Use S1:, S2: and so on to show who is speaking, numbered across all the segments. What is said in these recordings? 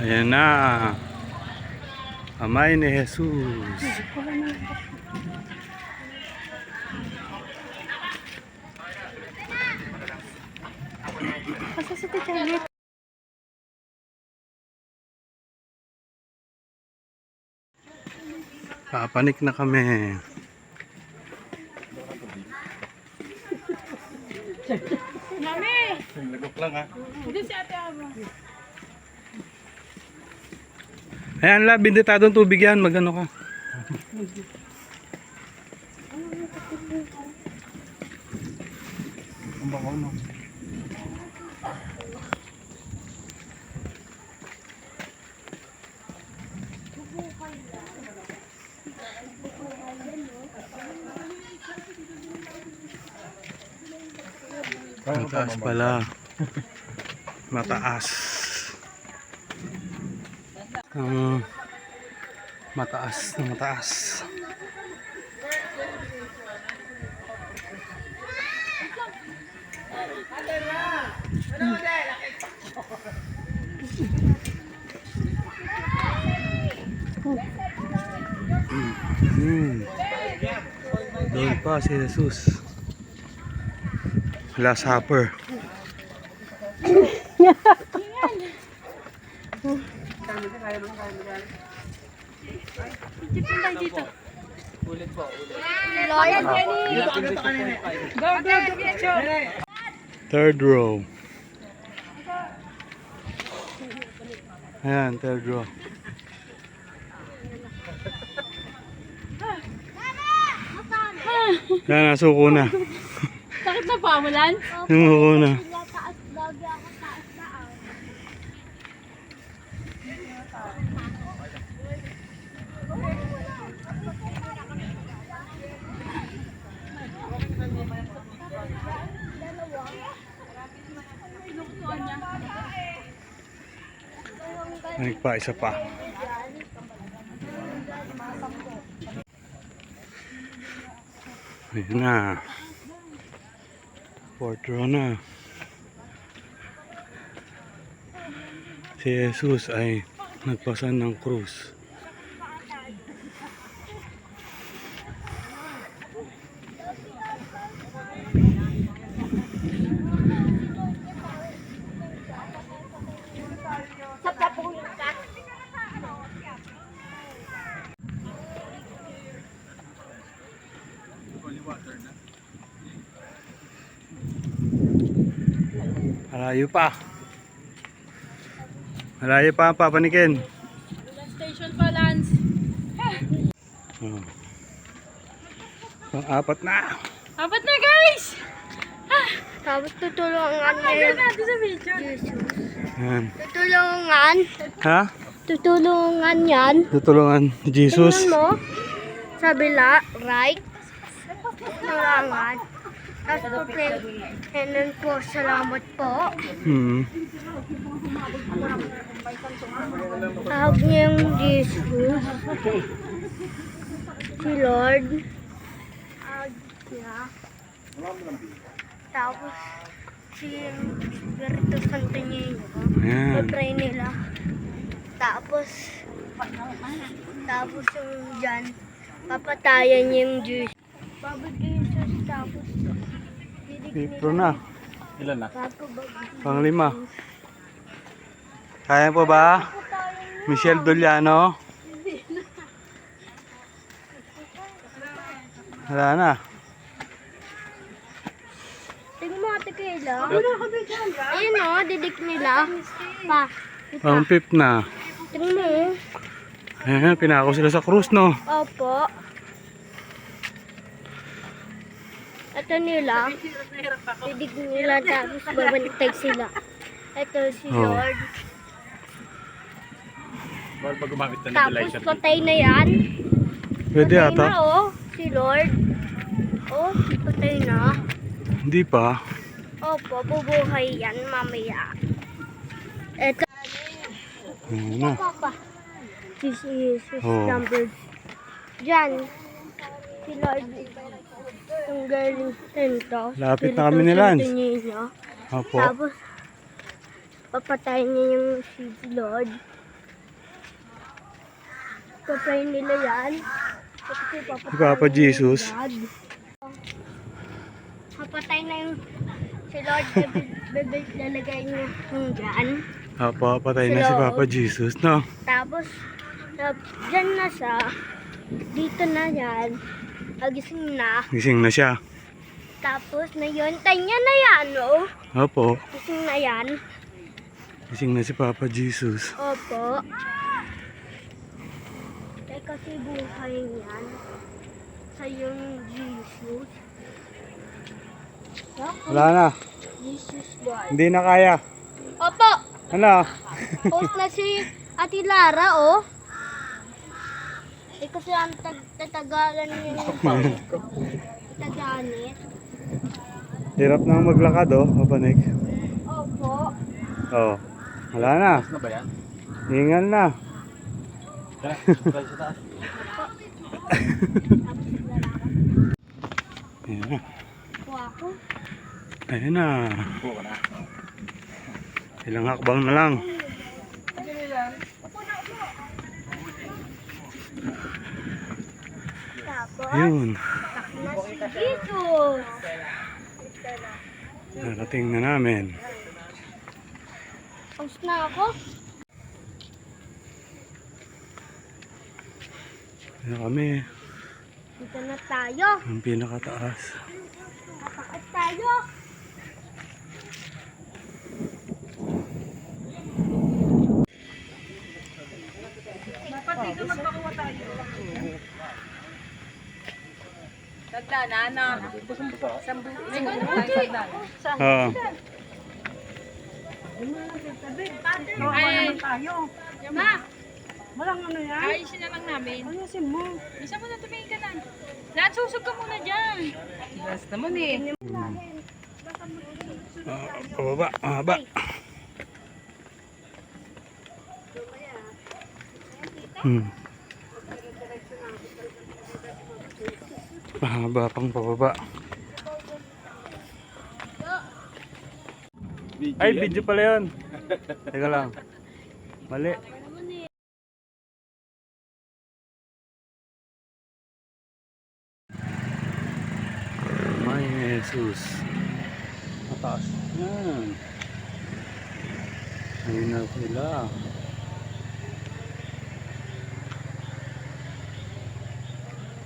S1: Ayan na. Kamay ni Jesus.
S2: Kasi sa teacher.
S1: Papanik na kami.
S2: Mami!
S1: Lagok lang ha.
S2: Hindi si ate Aba.
S1: Ayan la, binditadong tubig yan. Magano ka. Ang bako no. Mataas pala. Mataas. Mataas na mataas. Doon pa si Jesus. Last Supper.
S2: Dito. Ulit po. Loyan yan eh.
S1: Third row. Ayan, third row. Ayan, nasuko na.
S2: Sakit na pamulan?
S1: Nasuko na. Ay pa, isa pa. Ayun na. Fourth row na. Si Jesus ay nagpasan ng krus. Malayo pa. Malayo pa ang papanikin.
S2: Station pa, Lance.
S1: Oh. Pang-apat na.
S2: Apat na, guys!
S3: Tapos tutulungan niya
S2: natin sa video.
S1: Ayan.
S3: Tutulungan.
S1: Ha?
S3: Tutulungan yan.
S1: Tutulungan ni Jesus.
S3: Tingnan mo. Sa bila, right? Tutulungan. Tapos po, and po, salamat po. Tawag niya yung Jesus. Si Lord. Tawag niya. Tapos, si Espiritu Santo niya yun.
S1: Ayan.
S3: I-pray nila. Tapos yung dyan, papatayan niya yung Diyos. Babagay yung Diyos, tapos
S1: Pipro na.
S4: Ilan na?
S1: Pang-5. Kaya po ba? Michelle Doliano. Wala na.
S3: Tingnan mo ate Kayla. Ayun o, didik nila. Pa.
S1: Pang-5 na.
S3: Tingnan mo.
S1: Ayan, pinako sila sa krus, no?
S3: Opo. Ito nila. Didik nila tapos babantay sila. Ito si
S1: Oh.
S3: Lord.
S4: Bawal pag gumamit na ng
S3: Tapos
S4: Elisha.
S3: patay na yan.
S1: Pwede
S3: Patay
S1: ata.
S3: na si Lord. Oh, patay na.
S1: Hindi pa.
S3: Opo, bubuhay yan mamaya. Ito.
S1: Ayan na.
S3: Papa. Si Jesus
S1: Oh.
S3: number. Diyan. Si Lord. Yung galing tento.
S1: Lapit na kami ni Lance.
S3: Niya.
S1: Opo.
S3: Tapos, papatayin niya yung si Lord. Papray nila yan. Kasi
S1: Si Papa Jesus.
S3: Papatay na yung si Lord, bebe, lalagay niya yung dyan.
S1: Patay na si Papa Jesus, no?
S3: Tapos, dyan na siya. Dito na yan. Agising na.
S1: Gising na siya.
S3: Tapos, nayontay niya na yan, oh.
S1: Opo.
S3: Gising na yan.
S1: Gising na si Papa Jesus.
S3: Opo. Kasi buhay yan. Sa yung Jesus.
S1: Wala na.
S3: Jesus Lord.
S1: Hindi na kaya.
S3: Opo.
S1: Ano?
S3: Post na si Ate Lara, oh. Kasi ang tatagalan niya yung taganit.
S1: Hirap na maglakad, oh. Papanik.
S3: Opo.
S1: Oh. Wala na.
S4: Ano ba yan?
S1: Hingal na.
S4: Tara, try sa taas.
S1: Ayan na.
S3: Kuha ko.
S1: Ayan na.
S4: Buka na.
S1: Ilang hakbang na lang.
S3: Tapos,
S1: Yun.
S3: na si Jesus.
S1: Narating na namin.
S3: Post na ako.
S1: Ayan kami.
S3: Dito na tayo.
S1: Ang pinakataas.
S3: Tatakot tayo.
S1: Oo.
S2: Ayusin na lang namin. Ayusin mo. Isa mo na tumingin ka lang. Lahat susog ka muna dyan. Yes naman eh.
S1: Pababa. Mahaba. Mahaba pang pababa. Ay, video pala yun. Teka lang. Mali. May Jesus. Mataas. Yan. Ayun na sila.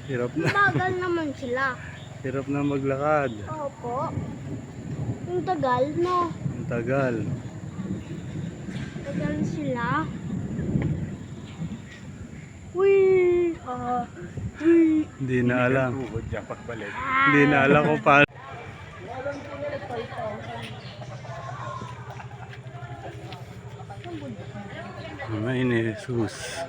S1: Hirap na.
S3: Magal naman sila.
S1: Hirap na maglakad.
S3: Opo. Yung tagal, no?
S1: Ang tagal.
S3: Tagal sila. Wee! Wee!
S1: Hindi na alam.
S4: Tuhod dyan, pagbalik.
S1: Hindi na alam kung paano. May ni Jesus.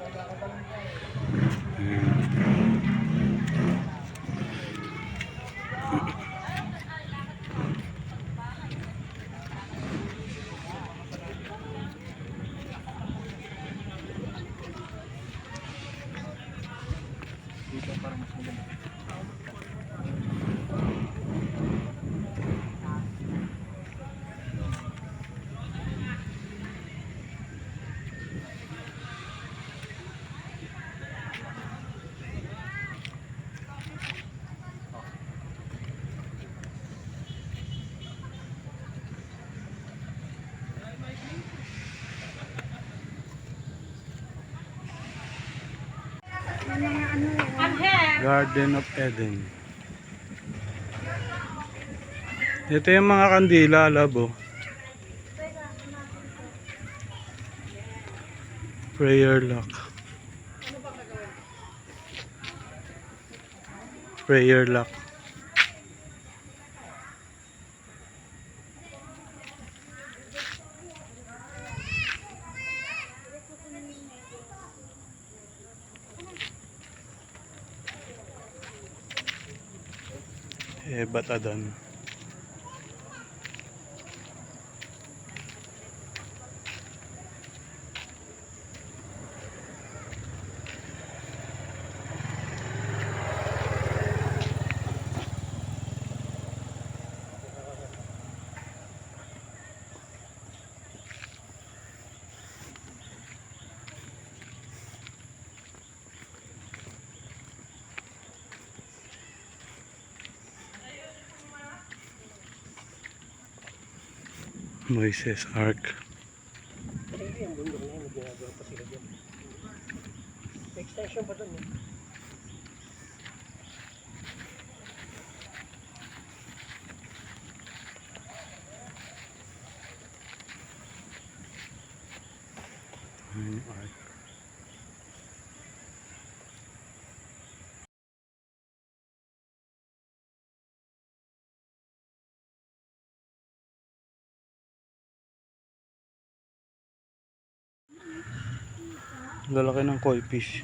S1: Garden of Eden. Ito yung mga kandila, labo. Prayer lock. Prayer lock. Batadan. Moises Ark.
S5: Extension ba doon?
S1: Ayun, Ark. Lalaki ng koi fish.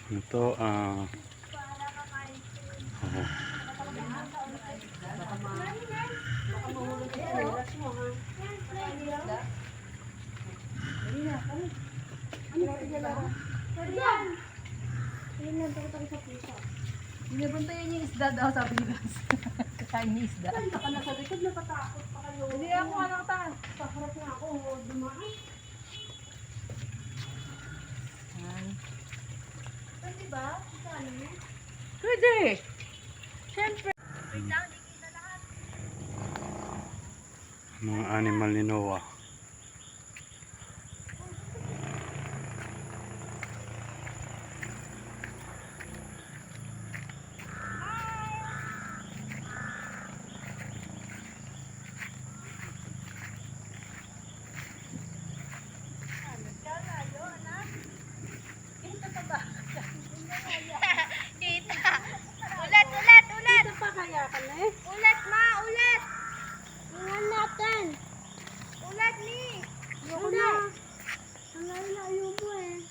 S1: Ito, oh.
S2: Binabantayan yung isda daw, sabi ni Gas. Kakain niya isda.
S3: Ako nasa likod, nakatakot pa kayo.
S2: Hindi ako nakatahan.
S3: Paharap na ako, dumaan. Pwede ba? Saan mo?
S2: Pwede. Siyempre.
S1: Mga animal ni Noah.
S3: Tita! Ulit, ulit, ulit! Ito pa kaya ka na eh? Ulit, ma! Ulit! Tingnan natin! Ulit, ni! Ayoko na! Ang layo mo eh.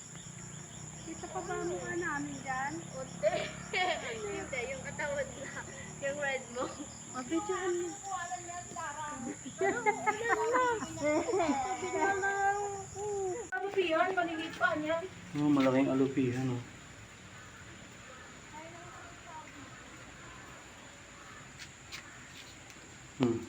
S3: Kita pa ba ang mukha namin dyan? Unti. Hindi, yung katawad na. Yung red mo. Mabidyohan mo.
S2: Alupihan, maliliit pa niya.
S1: Oh, malaking alupihan, oh. Hmm.